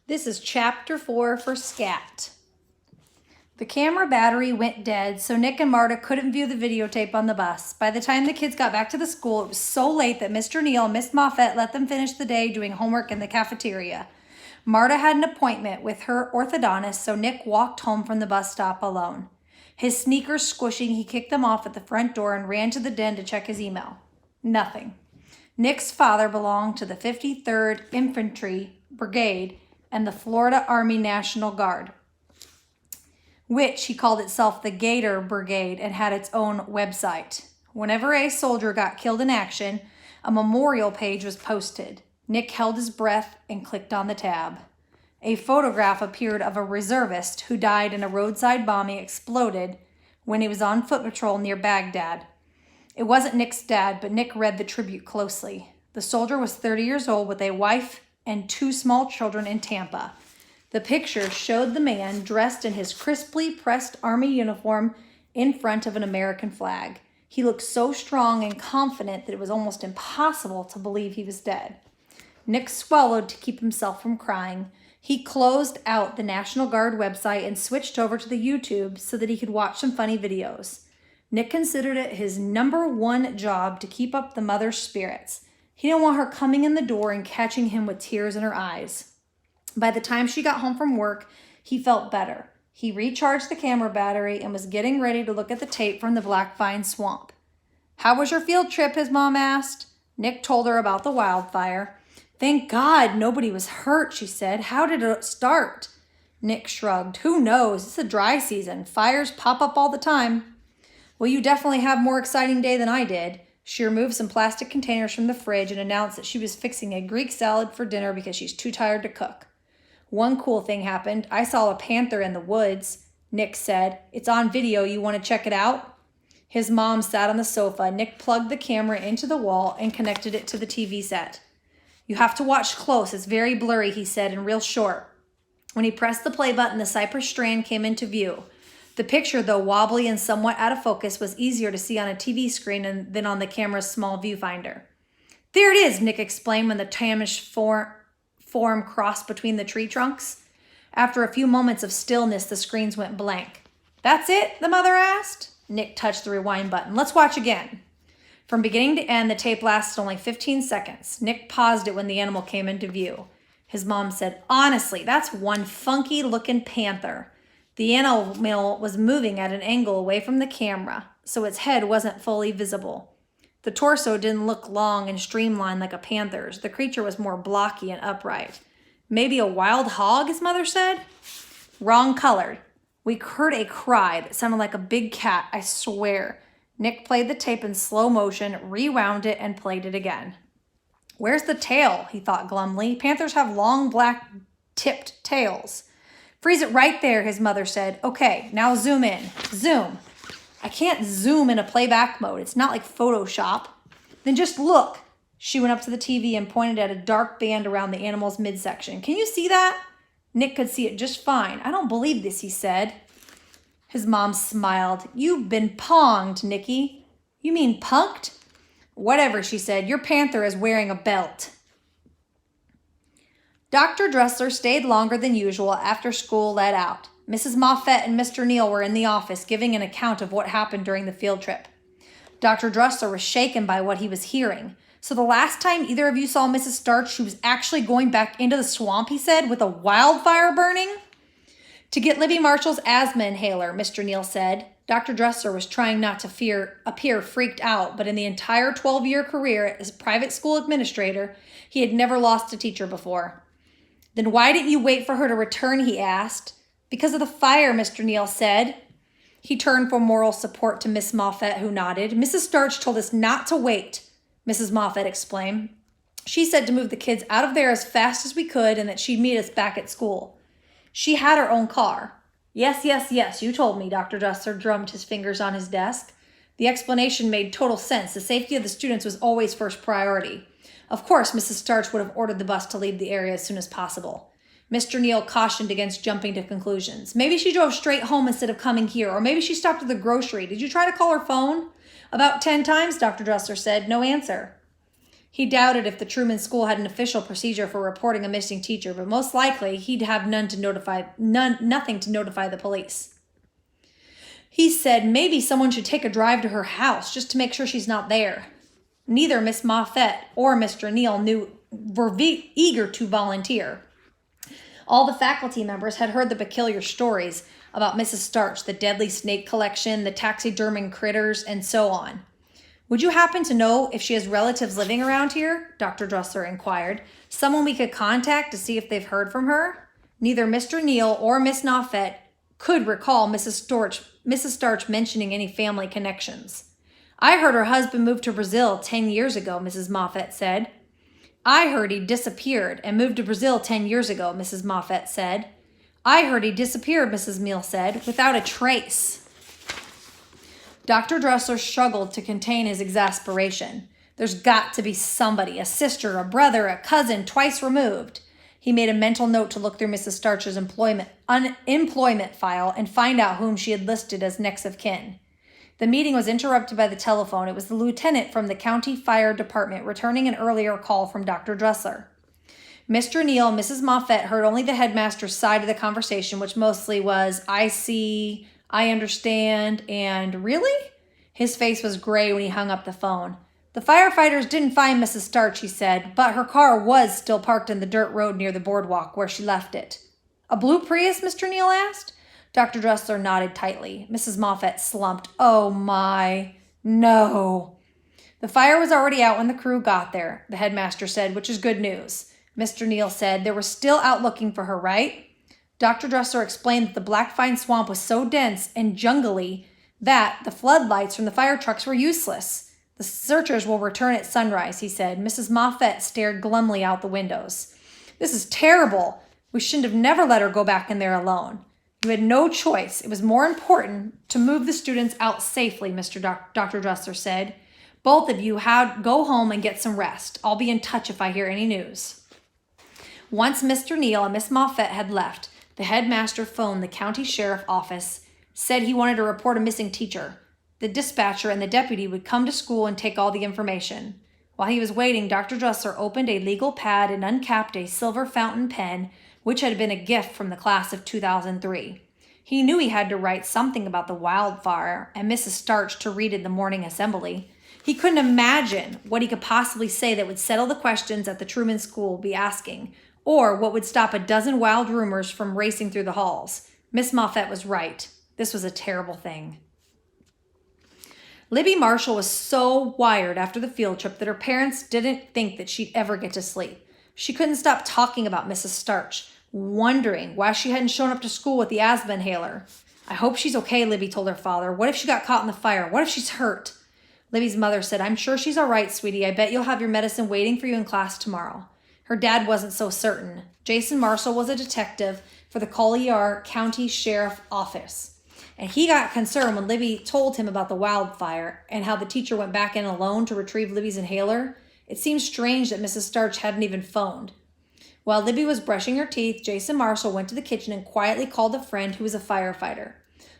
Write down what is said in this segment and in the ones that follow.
This is chapter 4 for Scat. The camera battery went dead, so Nick and Marta couldn't view the videotape on the bus. By the time the kids got back to the school, it was so late that Mr. Neal and Miss Moffett let them finish the day doing homework in the cafeteria. Marta had an appointment with her orthodontist, so Nick walked home from the bus stop alone. His sneakers squishing, he kicked them off at the front door and ran to the den to check his email. Nothing. Nick's father belonged to the 53rd Infantry Brigade and the Florida Army National Guard, which he called itself the Gator Brigade and had its own website. Whenever a soldier got killed in action, a memorial page was posted. Nick held his breath and clicked on the tab. A photograph appeared of a reservist who died in a roadside bombing exploded when he was on foot patrol near Baghdad. It wasn't Nick's dad, but Nick read the tribute closely. The soldier was 30 years old with a wife and 2 small children in Tampa. The picture showed the man dressed in his crisply pressed army uniform in front of an American flag. He looked so strong and confident that it was almost impossible to believe he was dead. Nick swallowed to keep himself from crying. He closed out the National Guard website and switched over to the YouTube so that he could watch some funny videos. Nick considered it his #1 job to keep up the mother's spirits. He didn't want her coming in the door and catching him with tears in her eyes. By the time she got home from work, he felt better. He recharged the camera battery and was getting ready to look at the tape from the Black Vine Swamp. "How was your field trip?" his mom asked. Nick told her about the wildfire. "Thank God nobody was hurt," she said. "How did it start?" Nick shrugged. "Who knows? It's a dry season. Fires pop up all the time." "Well, you definitely have a more exciting day than I did." She removed some plastic containers from the fridge and announced that she was fixing a Greek salad for dinner because she's too tired to cook. "One cool thing happened. I saw a panther in the woods," Nick said. "It's on video. You want to check it out?" His mom sat on the sofa. Nick plugged the camera into the wall and connected it to the TV set. "You have to watch close. It's very blurry," he said, and real short. When he pressed the play button, the cypress strand came into view. The picture, though wobbly and somewhat out of focus, was easier to see on a TV screen than on the camera's small viewfinder. "There it is," Nick explained when the tamish form crossed between the tree trunks. After a few moments of stillness, the screens went blank. "That's it?" the mother asked. Nick touched the rewind button. "Let's watch again." From beginning to end, the tape lasted only 15 seconds. Nick paused it when the animal came into view. His mom said, "Honestly, that's one funky-looking panther." The animal was moving at an angle away from the camera, so its head wasn't fully visible. The torso didn't look long and streamlined like a panther's. The creature was more blocky and upright. "Maybe a wild hog," his mother said. "Wrong color. We heard a cry that sounded like a big cat, I swear." Nick played the tape in slow motion, rewound it, and played it again. "Where's the tail?" he thought glumly. "Panthers have long, black-tipped tails." "Freeze it right there," his mother said. "Okay, now zoom in." "Zoom." "I can't zoom in a playback mode. It's not like Photoshop." "Then just look." She went up to the TV and pointed at a dark band around the animal's midsection. "Can you see that?" Nick could see it just fine. "I don't believe this," he said. His mom smiled. "You've been ponged, Nicky." "You mean punked?" "Whatever," she said. "Your panther is wearing a belt." Dr. Dressler stayed longer than usual after school let out. Mrs. Moffett and Mr. Neal were in the office giving an account of what happened during the field trip. Dr. Dressler was shaken by what he was hearing. "So the last time either of you saw Mrs. Starch, she was actually going back into the swamp," he said, "with a wildfire burning?" "To get Libby Marshall's asthma inhaler," Mr. Neal said. Dr. Dressler was trying not to appear freaked out, but in the entire 12-year career as a private school administrator, he had never lost a teacher before. "Then why didn't you wait for her to return?" he asked. "Because of the fire," Mr. Neal said. He turned for moral support to Miss Moffett, who nodded. "Mrs. Starch told us not to wait," Mrs. Moffett explained. "She said to move the kids out of there as fast as we could and that she'd meet us back at school. She had her own car." Yes, you told me," Dr. Dressler drummed his fingers on his desk. The explanation made total sense. The safety of the students was always first priority. Of course, Mrs. Starch would have ordered the bus to leave the area as soon as possible. Mr. Neal cautioned against jumping to conclusions. "Maybe she drove straight home instead of coming here, or maybe she stopped at the grocery. Did you try to call her phone?" "About 10 times, Dr. Dressler said. No answer." He doubted if the Truman School had an official procedure for reporting a missing teacher, but most likely he'd have nothing to notify the police. He said maybe someone should take a drive to her house just to make sure she's not there. Neither Miss Moffett or Mr. Neal were eager to volunteer. All the faculty members had heard the peculiar stories about Mrs. Starch, the deadly snake collection, the taxiderming critters, and so on. Would you happen to know if she has relatives living around here? Dr. Dressler inquired. Someone we could contact to see if they've heard from her? Neither Mr. Neal or Miss Moffett could recall Mrs. Starch mentioning any family connections. I heard her husband moved to Brazil 10 years ago, Mrs. Moffett said. I heard he disappeared and moved to Brazil 10 years ago, Mrs. Moffett said. I heard he disappeared, Mrs. Neal said, without a trace. Dr. Dressler struggled to contain his exasperation. There's got to be somebody, a sister, a brother, a cousin, twice removed. He made a mental note to look through Mrs. Starch's employment file and find out whom she had listed as next of kin. The meeting was interrupted by the telephone. It was the lieutenant from the county fire department returning an earlier call from Dr. Dressler. Mr. Neal and Mrs. Moffett heard only the headmaster's side of the conversation, which mostly was, I see, I understand, and really? His face was gray when he hung up the phone. The firefighters didn't find Mrs. Starch, he said, but her car was still parked in the dirt road near the boardwalk where she left it. A blue Prius, Mr. Neal asked? Dr. Dressler nodded tightly. Mrs. Moffett slumped. Oh my, no. The fire was already out when the crew got there, the headmaster said, which is good news. Mr. Neal said, they were still out looking for her, right? Dr. Dressler explained that the Blackfine Swamp was so dense and jungly that the floodlights from the fire trucks were useless. The searchers will return at sunrise, he said. Mrs. Moffett stared glumly out the windows. This is terrible. We shouldn't have never let her go back in there alone. You had no choice. It was more important to move the students out safely, Dr. Dressler said. Both of you go home and get some rest. I'll be in touch if I hear any news. Once Mr. Neal and Miss Moffett had left, the headmaster phoned the county sheriff office, said he wanted to report a missing teacher. The dispatcher and the deputy would come to school and take all the information. While he was waiting, Dr. Dressler opened a legal pad and uncapped a silver fountain pen, which had been a gift from the class of 2003. He knew he had to write something about the wildfire and Mrs. Starch to read in the morning assembly. He couldn't imagine what he could possibly say that would settle the questions that the Truman School would be asking, or what would stop a dozen wild rumors from racing through the halls. Miss Moffett was right. This was a terrible thing. Libby Marshall was so wired after the field trip that her parents didn't think that she'd ever get to sleep. She couldn't stop talking about Mrs. Starch, wondering why she hadn't shown up to school with the asthma inhaler. I hope she's okay, Libby told her father. What if she got caught in the fire? What if she's hurt? Libby's mother said, I'm sure she's all right, sweetie. I bet you'll have your medicine waiting for you in class tomorrow. Her dad wasn't so certain. Jason Marshall was a detective for the Collier County Sheriff Office. And he got concerned when Libby told him about the wildfire and how the teacher went back in alone to retrieve Libby's inhaler. It seemed strange that Mrs. Starch hadn't even phoned. While Libby was brushing her teeth, Jason Marshall went to the kitchen and quietly called a friend who was a firefighter.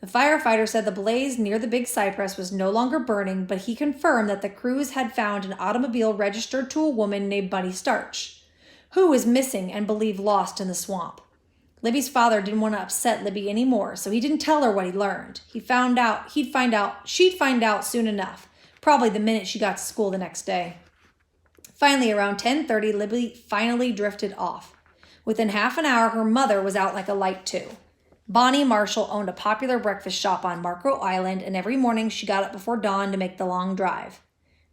The firefighter said the blaze near the big cypress was no longer burning, but he confirmed that the crews had found an automobile registered to a woman named Bunny Starch, who was missing and believed lost in the swamp. Libby's father didn't want to upset Libby anymore, so he didn't tell her what he learned. She'd find out soon enough, probably the minute she got to school the next day. Finally, around 10:30, Libby finally drifted off. Within half an hour, her mother was out like a light too. Bonnie Marshall owned a popular breakfast shop on Marco Island, and every morning she got up before dawn to make the long drive.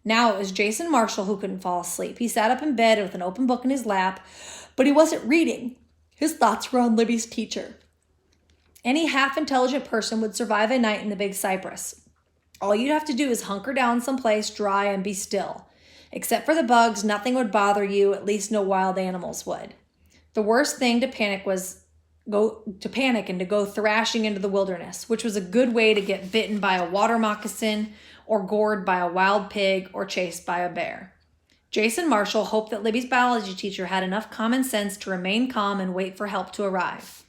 Now it was Jason Marshall who couldn't fall asleep. He sat up in bed with an open book in his lap, but he wasn't reading. His thoughts were on Libby's teacher. Any half-intelligent person would survive a night in the Big Cypress. All you'd have to do is hunker down someplace dry and be still. Except for the bugs, nothing would bother you, at least no wild animals would. The worst thing to panic and to go thrashing into the wilderness, which was a good way to get bitten by a water moccasin or gored by a wild pig or chased by a bear. Jason Marshall hoped that Libby's biology teacher had enough common sense to remain calm and wait for help to arrive.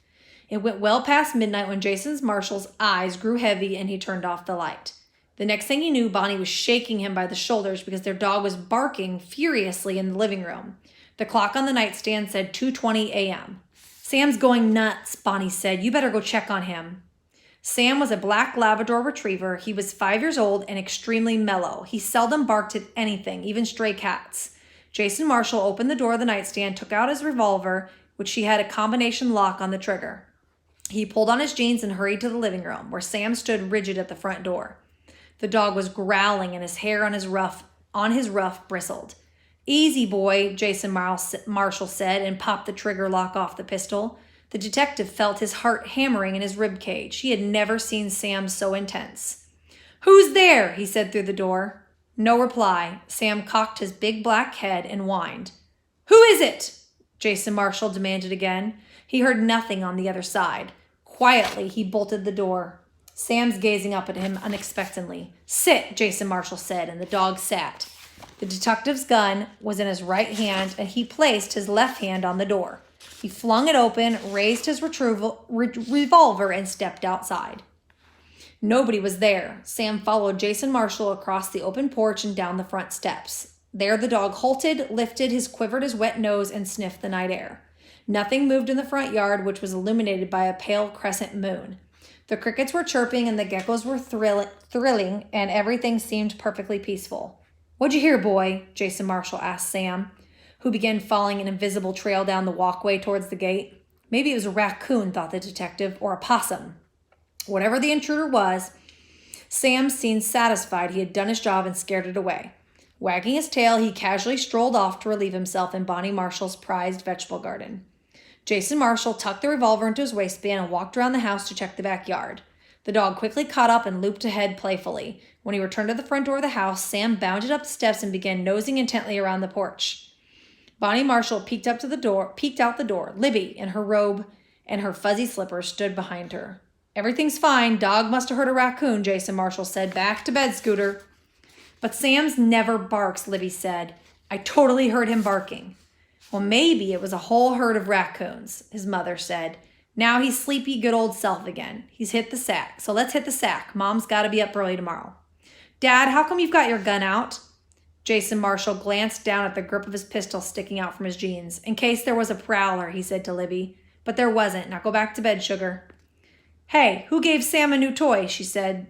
It went well past midnight when Jason Marshall's eyes grew heavy and he turned off the light. The next thing he knew, Bonnie was shaking him by the shoulders because their dog was barking furiously in the living room. The clock on the nightstand said 2:20 a.m. Sam's going nuts, Bonnie said. You better go check on him. Sam was a black Labrador retriever. He was 5 years old and extremely mellow. He seldom barked at anything, even stray cats. Jason Marshall opened the door of the nightstand, took out his revolver, which she had a combination lock on the trigger. He pulled on his jeans and hurried to the living room, where Sam stood rigid at the front door. The dog was growling and his hair on his ruff bristled. Easy, boy, Jason Marshall said, and popped the trigger lock off the pistol. The detective felt his heart hammering in his rib cage. He had never seen Sam so intense. Who's there? He said through the door. No reply. Sam cocked his big black head and whined. Who is it? Jason Marshall demanded again. He heard nothing on the other side. Quietly, he bolted the door. Sam's gazing up at him unexpectedly. Sit, Jason Marshall said, and the dog sat. The detective's gun was in his right hand, and he placed his left hand on the door. He flung it open, raised his revolver, and stepped outside. Nobody was there. Sam followed Jason Marshall across the open porch and down the front steps. There the dog halted, lifted quivered his wet nose, and sniffed the night air. Nothing moved in the front yard, which was illuminated by a pale crescent moon. The crickets were chirping and the geckos were thrilling, and everything seemed perfectly peaceful. What'd you hear, boy? Jason Marshall asked Sam, who began following an invisible trail down the walkway towards the gate. Maybe it was a raccoon, thought the detective, or a possum. Whatever the intruder was, Sam seemed satisfied he had done his job and scared it away. Wagging his tail, he casually strolled off to relieve himself in Bonnie Marshall's prized vegetable garden. Jason Marshall tucked the revolver into his waistband and walked around the house to check the backyard. The dog quickly caught up and looped ahead playfully. When he returned to the front door of the house, Sam bounded up the steps and began nosing intently around the porch. Bonnie Marshall peeked out the door. Libby, in her robe and her fuzzy slippers, stood behind her. Everything's fine. Dog must have heard a raccoon, Jason Marshall said. Back to bed, Scooter. But Sam's never barks, Libby said. I totally heard him barking. Well, maybe it was a whole herd of raccoons, his mother said. Now he's sleepy, good old self again. He's hit the sack. So let's hit the sack. Mom's got to be up early tomorrow. Dad, how come you've got your gun out? Jason Marshall glanced down at the grip of his pistol sticking out from his jeans. In case there was a prowler, he said to Libby. But there wasn't. Now go back to bed, sugar. Hey, who gave Sam a new toy? She said.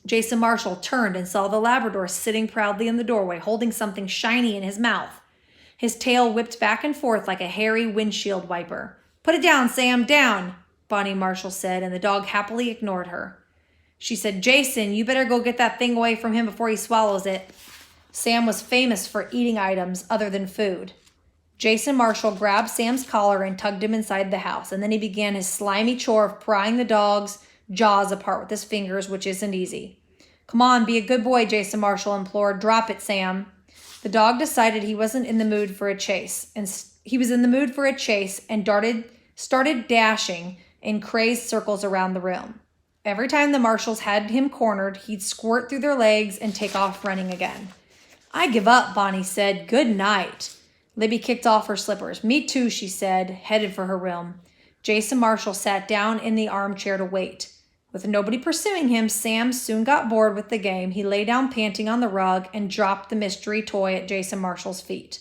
Jason Marshall turned and saw the Labrador sitting proudly in the doorway, holding something shiny in his mouth. His tail whipped back and forth like a hairy windshield wiper. Put it down, Sam, down, Bonnie Marshall said, and the dog happily ignored her. She said, Jason, you better go get that thing away from him before he swallows it. Sam was famous for eating items other than food. Jason Marshall grabbed Sam's collar and tugged him inside the house, and then he began his slimy chore of prying the dog's jaws apart with his fingers, which isn't easy. Come on, be a good boy, Jason Marshall implored. Drop it, Sam. The dog decided he wasn't in the mood for a chase, and started dashing in crazed circles around the room. Every time the Marshalls had him cornered, he'd squirt through their legs and take off running again. I give up, Bonnie said. Good night. Libby kicked off her slippers. Me too, she said, headed for her room. Jason Marshall sat down in the armchair to wait. With nobody pursuing him, Sam soon got bored with the game. He lay down panting on the rug and dropped the mystery toy at Jason Marshall's feet.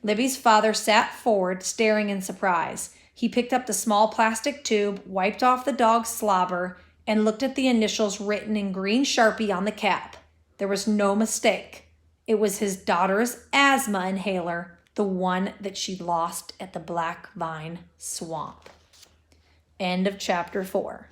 Libby's father sat forward, staring in surprise. He picked up the small plastic tube, wiped off the dog's slobber, and looked at the initials written in green Sharpie on the cap. There was no mistake. It was his daughter's asthma inhaler, the one that she lost at the Black Vine Swamp. End of chapter 4.